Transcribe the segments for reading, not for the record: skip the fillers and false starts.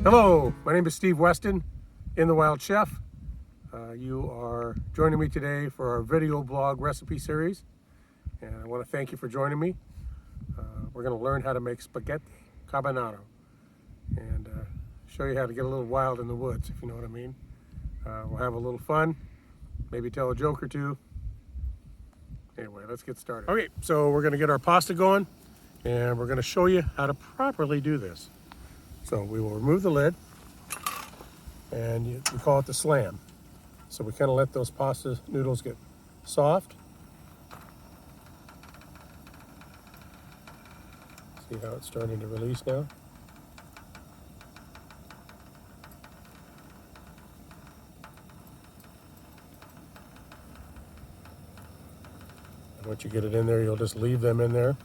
Hello, my name is Steve Weston, In the Wild Chef. You are joining me today for our video blog recipe series, and I want to thank you for joining me. We're going to learn how to make spaghetti carbonara and show you how to get a little wild in the woods, if you know what I mean. We'll have a little fun, maybe tell a joke or two. Anyway, let's get started. Okay, so we're going to get our pasta going, and we're going to show you how to properly do this. So we will remove the lid, and we call it the slam. So we kind of let those pasta noodles get soft. See how it's starting to release now? And once you get it in there, you'll just leave them in there.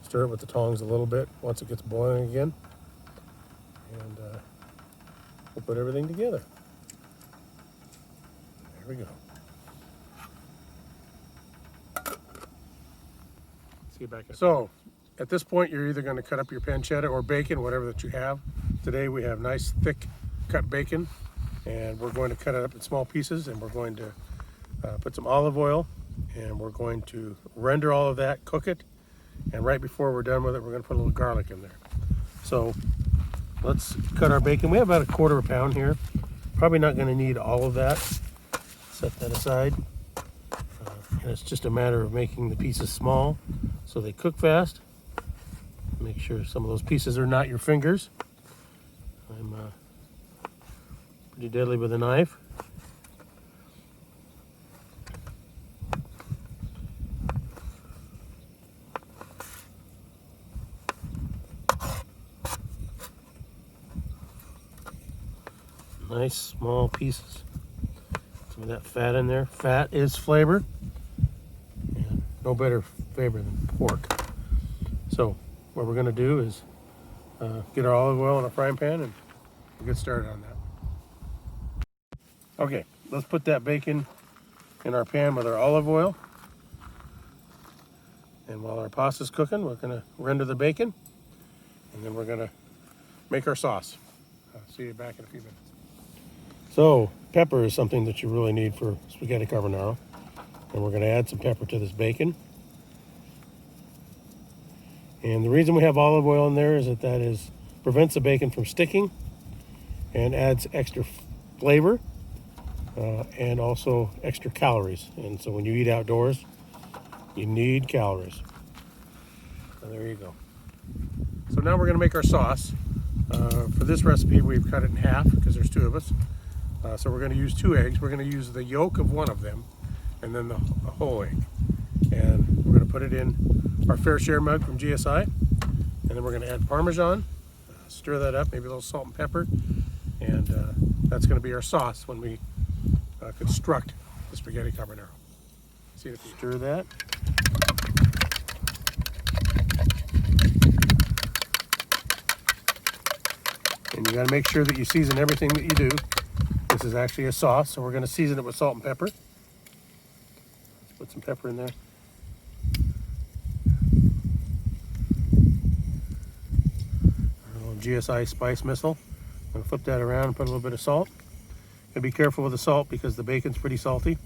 Stir it with the tongs a little bit once it gets boiling again. And we'll put everything together. There we go. See you back in. So, at this point, you're either going to cut up your pancetta or bacon, whatever that you have. Today we have nice, thick cut bacon, and we're going to cut it up in small pieces, and we're going to put some olive oil, and we're going to render all of that, cook it, and right before we're done with it, we're going to put a little garlic in there. So let's cut our bacon. We have about 1/4 pound here. Probably not going to need all of that. Set that aside. And it's just a matter of making the pieces small so they cook fast. Make sure some of those pieces are not your fingers. I'm pretty deadly with a knife. Nice small pieces. Some of that fat in there. Fat is flavor, and no better flavor than pork. So what we're going to do is get our olive oil in a frying pan, and we'll get started on that. Okay, let's put that bacon in our pan with our olive oil. And while our pasta's cooking, we're going to render the bacon, and then we're going to make our sauce. I'll see you back in a few minutes. So, pepper is something that you really need for spaghetti carbonara. And we're going to add some pepper to this bacon. And the reason we have olive oil in there is that prevents the bacon from sticking and adds extra flavor and also extra calories. And so when you eat outdoors, you need calories. So there you go. So now we're going to make our sauce. For this recipe, we've cut it in half because there's 2 of us. So we're going to use 2 eggs. We're going to use the yolk of one of them and then the whole egg. And we're going to put it in our fair share mug from GSI. And then we're going to add Parmesan, stir that up, maybe a little salt and pepper. And that's going to be our sauce when we construct the spaghetti carbonara. See if you stir that. And you got to make sure that you season everything that you do. This is actually a sauce, so we're going to season it with salt and pepper. Let's put some pepper in there. A little GSI spice missile. I'm going to flip that around and put a little bit of salt. Gotta be careful with the salt because the bacon's pretty salty.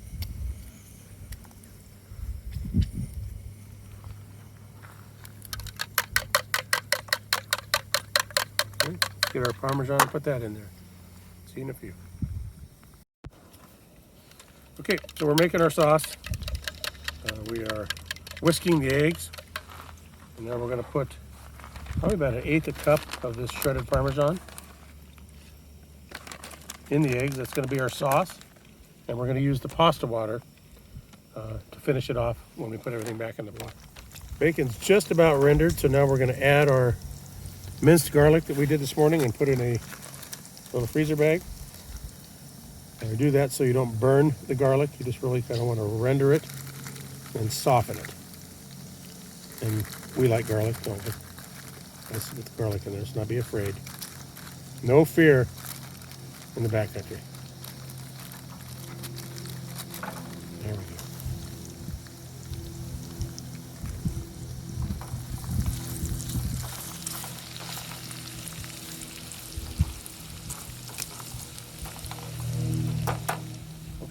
Okay, get our Parmesan and put that in there. See you in a few. Okay, so we're making our sauce. We are whisking the eggs. And now we're going to put probably about 1/8 cup of this shredded Parmesan in the eggs. That's going to be our sauce. And we're going to use the pasta water to finish it off when we put everything back in the pot. Bacon's just about rendered, so now we're going to add our minced garlic that we did this morning and put in a little freezer bag. And we do that so you don't burn the garlic. You just really kind of want to render it and soften it. And we like garlic, don't we? Let's get the garlic in there, so not be afraid. No fear in the backcountry. There we go.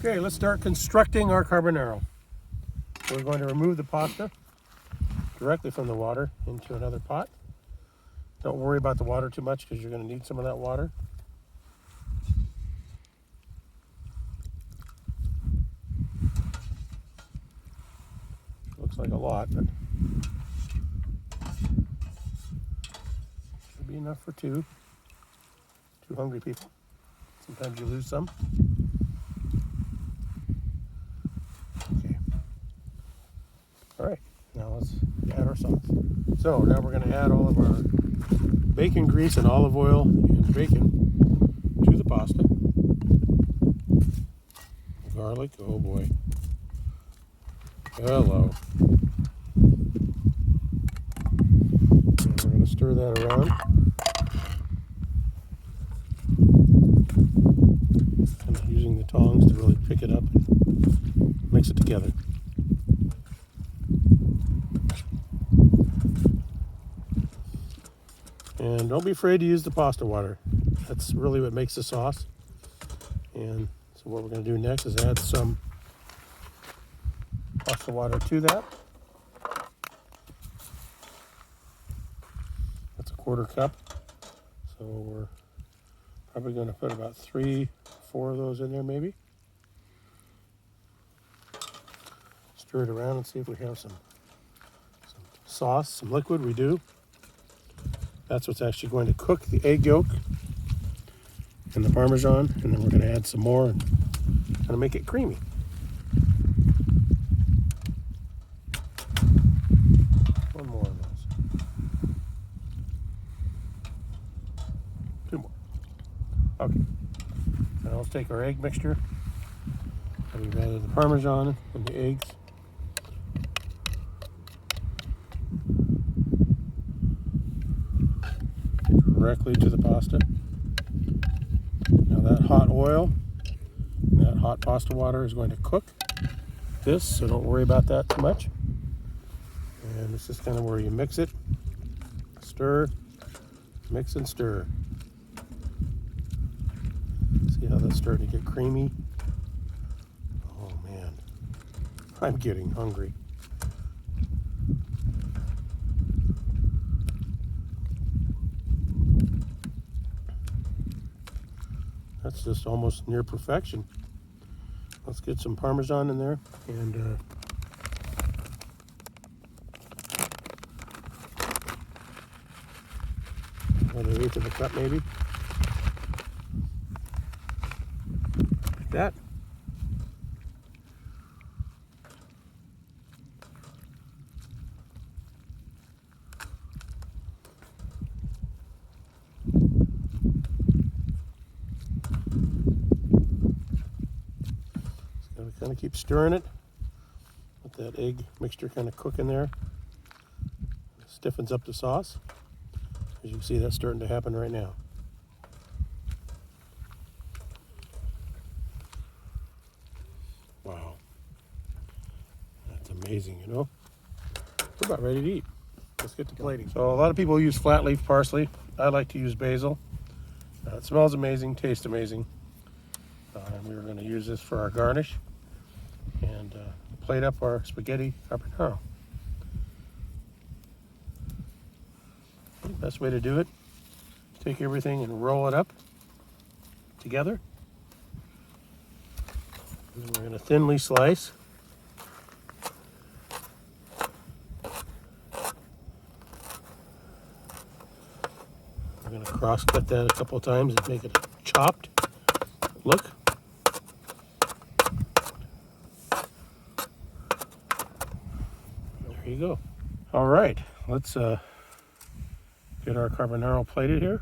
Okay, let's start constructing our carbonara. We're going to remove the pasta directly from the water into another pot. Don't worry about the water too much because you're going to need some of that water. Looks like a lot, but should be enough for two hungry people. Sometimes you lose some. Okay. All right, now let's add our sauce. So now we're going to add all of our bacon grease and olive oil and bacon to the pasta. Garlic, oh boy. Hello. And we're going to stir that around. Kind of using the tongs to really pick it up and mix it together. And don't be afraid to use the pasta water. That's really what makes the sauce. And so what we're going to do next is add some pasta water to that. That's a 1/4 cup. So we're probably going to put about 3-4 of those in there maybe. Stir it around and see if we have some sauce, some liquid. We do. That's what's actually going to cook the egg yolk and the Parmesan, and then we're going to add some more and kind of make it creamy. One more of those. 2 more. Okay. Now let's take our egg mixture. And we've added the Parmesan and the eggs. Directly to the pasta. Now that hot oil, that hot pasta water is going to cook this, so don't worry about that too much. And this is kind of where you mix it, stir, mix and stir. See how that's starting to get creamy? Oh man, I'm getting hungry. That's just almost near perfection. Let's get some Parmesan in there and about 1/8 of a cup maybe. Like that. Kind of keep stirring it. Let that egg mixture kind of cook in there. It stiffens up the sauce. As you can see, that's starting to happen right now. Wow. That's amazing, you know? We're about ready to eat. Let's get to plating. So a lot of people use flat leaf parsley. I like to use basil. It smells amazing, tastes amazing. And we were going to use this for our garnish. And plate up our spaghetti carbonara. The best way to do it, take everything and roll it up together. And then we're going to thinly slice. We're going to cross cut that a couple of times and make it a chopped look. There you go. All right, let's get our carbonara plated here.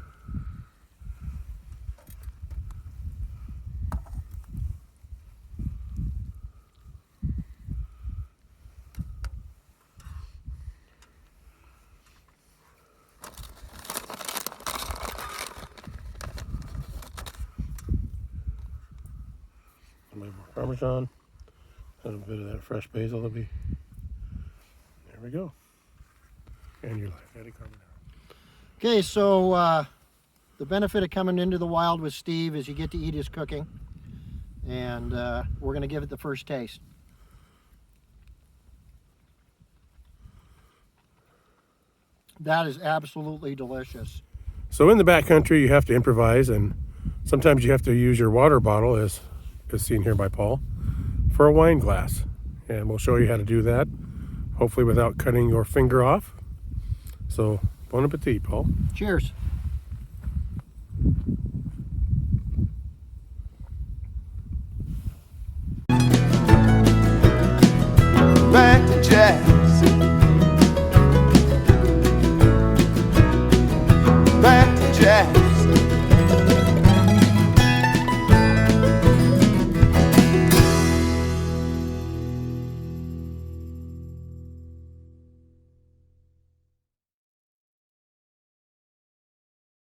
A little more Parmesan, a little bit of that fresh basil will be. There we go. And your life, Eddie Carbonara. Okay, so the benefit of coming into the wild with Steve is you get to eat his cooking. and we're going to give it the first taste. That is absolutely delicious. So in the backcountry, you have to improvise, and sometimes you have to use your water bottle, as seen here by Paul, for a wine glass. And we'll show you how to do that, hopefully without cutting your finger off. So, bon appetit, Paul. Cheers. Back to Jack.